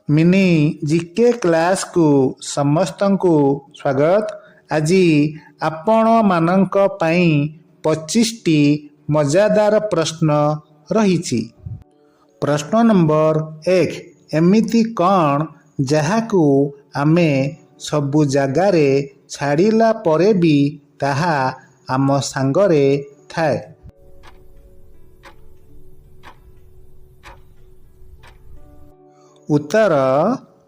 Mini GK class को समस्त को स्वागत। आज आपण मानक पई 25टी मजादार प्रश्न रही। प्रश्न नंबर 1, एमिति कौन जहाकू आमे सबु जगारे छाड़िला परे भी ताहा आम सांगरे थाए। उत्तर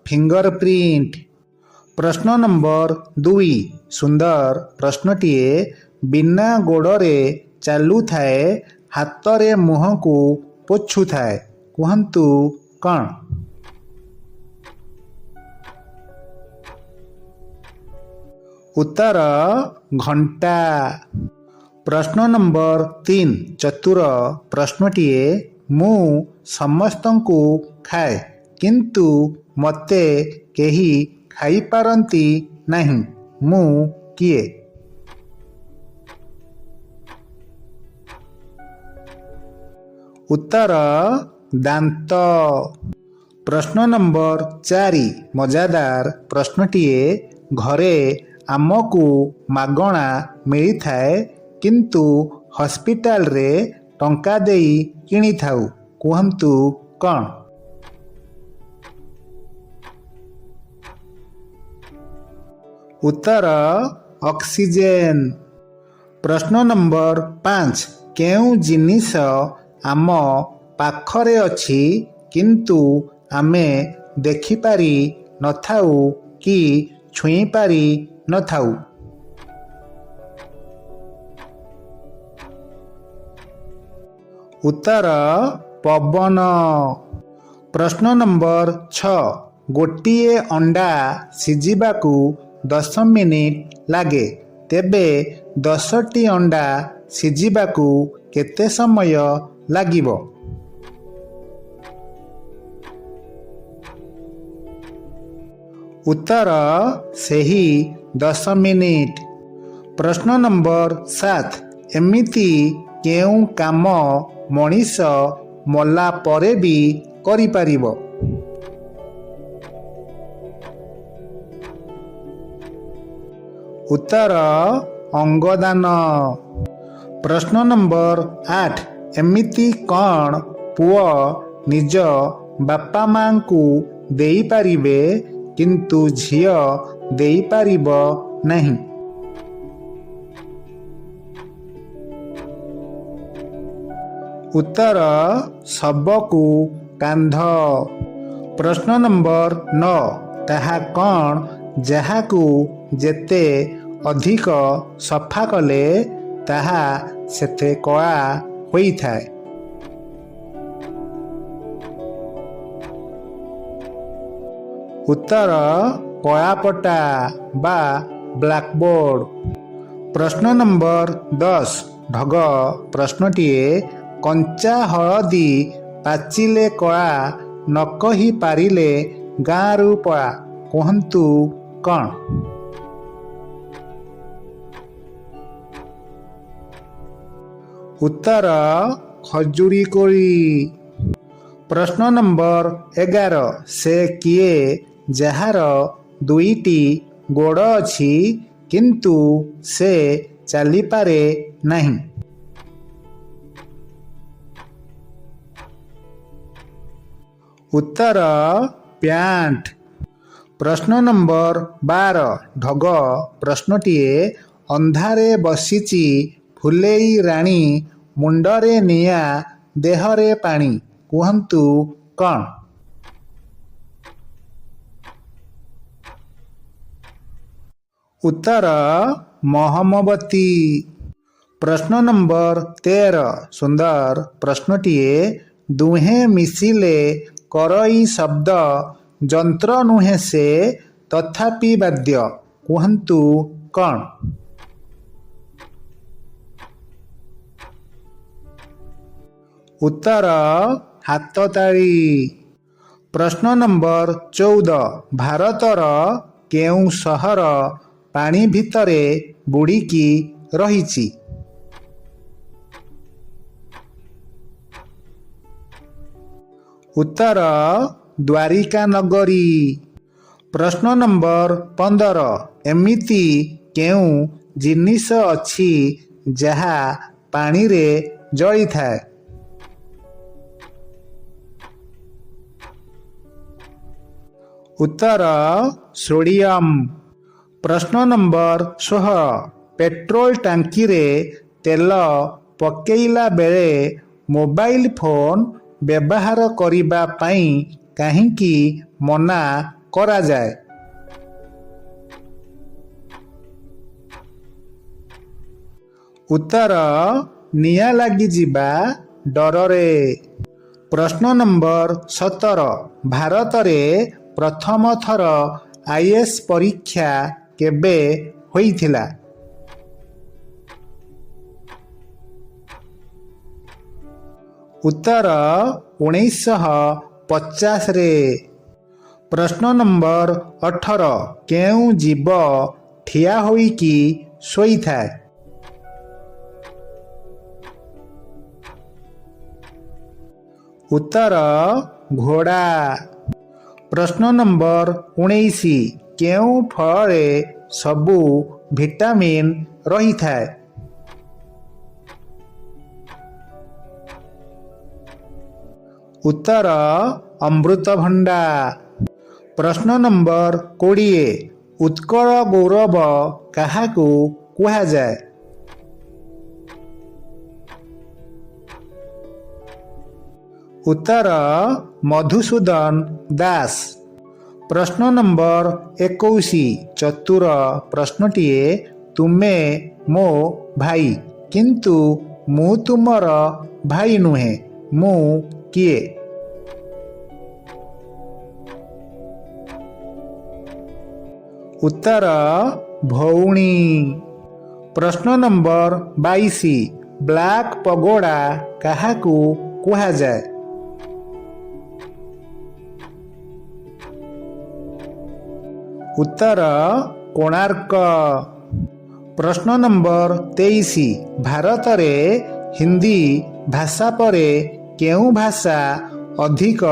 फिंगरप्रिंट। प्रश्न नंबर 2, सुंदर प्रश्नटीए बिना गोड़े चालू थाए हाथ मुह को पोछु थाए कहतु कौन। उत्तर घंटा। प्रश्न नंबर 3, चतुर प्रश्नटीए मु समस्तंकु खाए किंतु मते केही खाई पारंती नहीं, मु किए। उत्तर दांत। प्रश्न नंबर 4, मजादार प्रश्नटीए घरे आमको मागणा मिली थाए किंतु हॉस्पिटल रे टंका देई किनी थाउ कहतु कौन। उत्तर ऑक्सीजन। प्रश्न नंबर 5, केउ जिनिस आम पाखरे अछि किंतु आमे देखि पारी नथाउ कि छुई पारी नथाउ। उत्तर पवन। प्रश्न नंबर 6, गोटिए अंडा सिझिबाकू 10 मिनिट लागे तेबे 10टी अंडा सिझिबाकू केते समय लागिबो। उत्तर सेही 10 मिनिट। प्रश्न नंबर 7, एमिति केउ काम मनीष मला परे भी करि पारिबो। उत्तर अंगदान। प्रश्न नंबर 8, एमिति कौन पुओ निज बापा मां को देई पारिबे किंतु झियो देई पारिबो नहीं। उत्तर सबकू कांध। प्रश्न नंबर 9, ताहा कौन जहाकू जेते अधिक सफा कले ताहा सेते कला होई थाए। उत्तर कलापटा बा ब्लैकबोर्ड। प्रश्न नंबर 10, ढग प्रश्नटीए कंचा हलदी पाचिले कला न कही पारिले गाँरु पळा कहतु कौन। उत्तर खजूरी कोली। प्रश्न नंबर 11, से किए जहार 2टी गोड़ अछि किंतु से चली पारे नहीं। उत्तर प्यांट। प्रश्न नंबर 12, ढग प्रश्नटीए अंधारे बसीची फुलेई राणी मुंडरे निया देहरे पानी कहतु कौन। उत्तर मोहम्मबती। प्रश्न नंबर 13, सुंदर प्रश्नटीए दुहे मिसिले करई शब्द जंत्र नुहे से तथापि वाद्य कहतु कौन। उत्तर हाथताली। प्रश्न नंबर 14, भारतर केउ सहर पानी भितरे बुड़ीकी रहिछि। उत्तर ଦ୍ୱାରିକା ନଗରୀ। ପ୍ରଶ୍ନ ନମ୍ବର 15 ଏମିତି କେଉଁ ଜିନିଷ ଅଛି ଯାହା ପାଣିରେ ଜଳିଥାଏ? ଉତ୍ତର ସୋଡ଼ିୟମ୍। ପ୍ରଶ୍ନ ନମ୍ବର 16 ପେଟ୍ରୋଲ ଟାଙ୍କିରେ ତେଲ ପକେଇଲା ବେଳେ ମୋବାଇଲ ଫୋନ୍ ବ୍ୟବହାର କରିବା ପାଇଁ କାହିଁକି ମନା କରାଯାଏ? ଉତ୍ତର ନିଆଁ ଲାଗିଯିବା ଡରରେ। ପ୍ରଶ୍ନ ନମ୍ବର 17 ଭାରତରେ ପ୍ରଥମ ଥର ଆଇଏଏସ୍ ପରୀକ୍ଷା କେବେ ହୋଇଥିଲା? ଉତ୍ତର 1950ରେ। ପ୍ରଶ୍ନ ନମ୍ବର 18 କେଉଁ ଜୀବ ଠିଆ ହୋଇକି ଶୋଇଥାଏ? ଉତ୍ତର ଘୋଡ଼ା। ପ୍ରଶ୍ନ ନମ୍ବର 19 କେଉଁ ଫଳରେ ସବୁ ଭିଟାମିନ୍ ରହିଥାଏ? ଉତ୍ତର ଅମୃତଭଣ୍ଡା। ପ୍ରଶ୍ନ ନମ୍ବର 20 ଉତ୍କଳ ଗୌରବ କାହାକୁ କୁହାଯାଏ? ଉତ୍ତର ମଧୁସୂଦନ ଦାସ। ପ୍ରଶ୍ନ ନମ୍ବର 21 ଚତୁର ପ୍ରଶ୍ନଟିଏ ତୁମେ ମୋ ଭାଇ କିନ୍ତୁ ମୁଁ ତୁମର ଭାଇ ନୁହେଁ ମୁଁ କିଏ? ଉତ୍ତର ଭଉଣୀ। ପ୍ରଶ୍ନ ନମ୍ବର 22 ବ୍ଲାକ୍ ପଗୋଡ଼ା କାହାକୁ କୁହାଯାଏ? ଉତ୍ତର କୋଣାର୍କ। ପ୍ରଶ୍ନ ନମ୍ବର 23 ଭାରତରେ ହିନ୍ଦୀ ଭାଷା ପରେ କେଉଁ ଭାଷା ଅଧିକ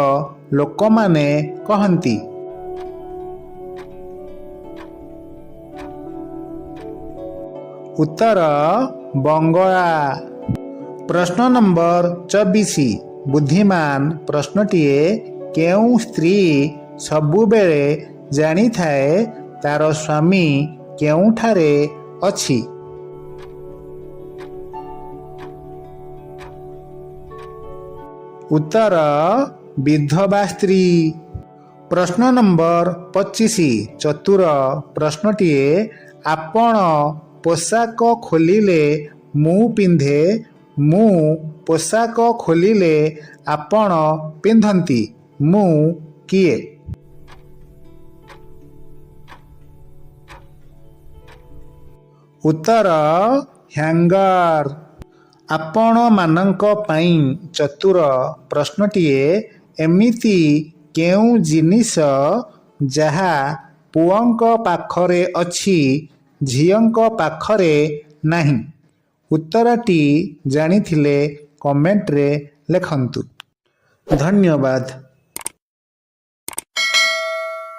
ଲୋକମାନେ କହନ୍ତି? ଉତ୍ତର ବଙ୍ଗଳା। ପ୍ରଶ୍ନ ନମ୍ବର 24 ବୁଦ୍ଧିମାନ ପ୍ରଶ୍ନଟିଏ କେଉଁ ସ୍ତ୍ରୀ ସବୁବେଳେ ଜାଣିଥାଏ ତାର ସ୍ୱାମୀ କେଉଁଠାରେ ଅଛି? ଉତ୍ତର ବିଧବା ସ୍ତ୍ରୀ। ପ୍ରଶ୍ନ ନମ୍ବର 25 ଚତୁର ପ୍ରଶ୍ନଟିଏ ଆପଣ ପୋଷାକ ଖୋଲିଲେ ମୁଁ ପିନ୍ଧେ ମୁଁ ପୋଷାକ ଖୋଲିଲେ ଆପଣ ପିନ୍ଧନ୍ତି ମୁଁ କିଏ? ଉତ୍ତର ହ୍ୟାଙ୍ଗର। ଆପଣମାନଙ୍କ ପାଇଁ ଚତୁର ପ୍ରଶ୍ନଟିଏ ଏମିତି କେଉଁ ଜିନିଷ ଯାହା ପୁଅଙ୍କ ପାଖରେ ଅଛି ଝିଅଙ୍କ ପାଖରେ ନାହିଁ? ଉତ୍ତରଟି ଜାଣିଥିଲେ କମେଣ୍ଟରେ ଲେଖନ୍ତୁ। ଧନ୍ୟବାଦ।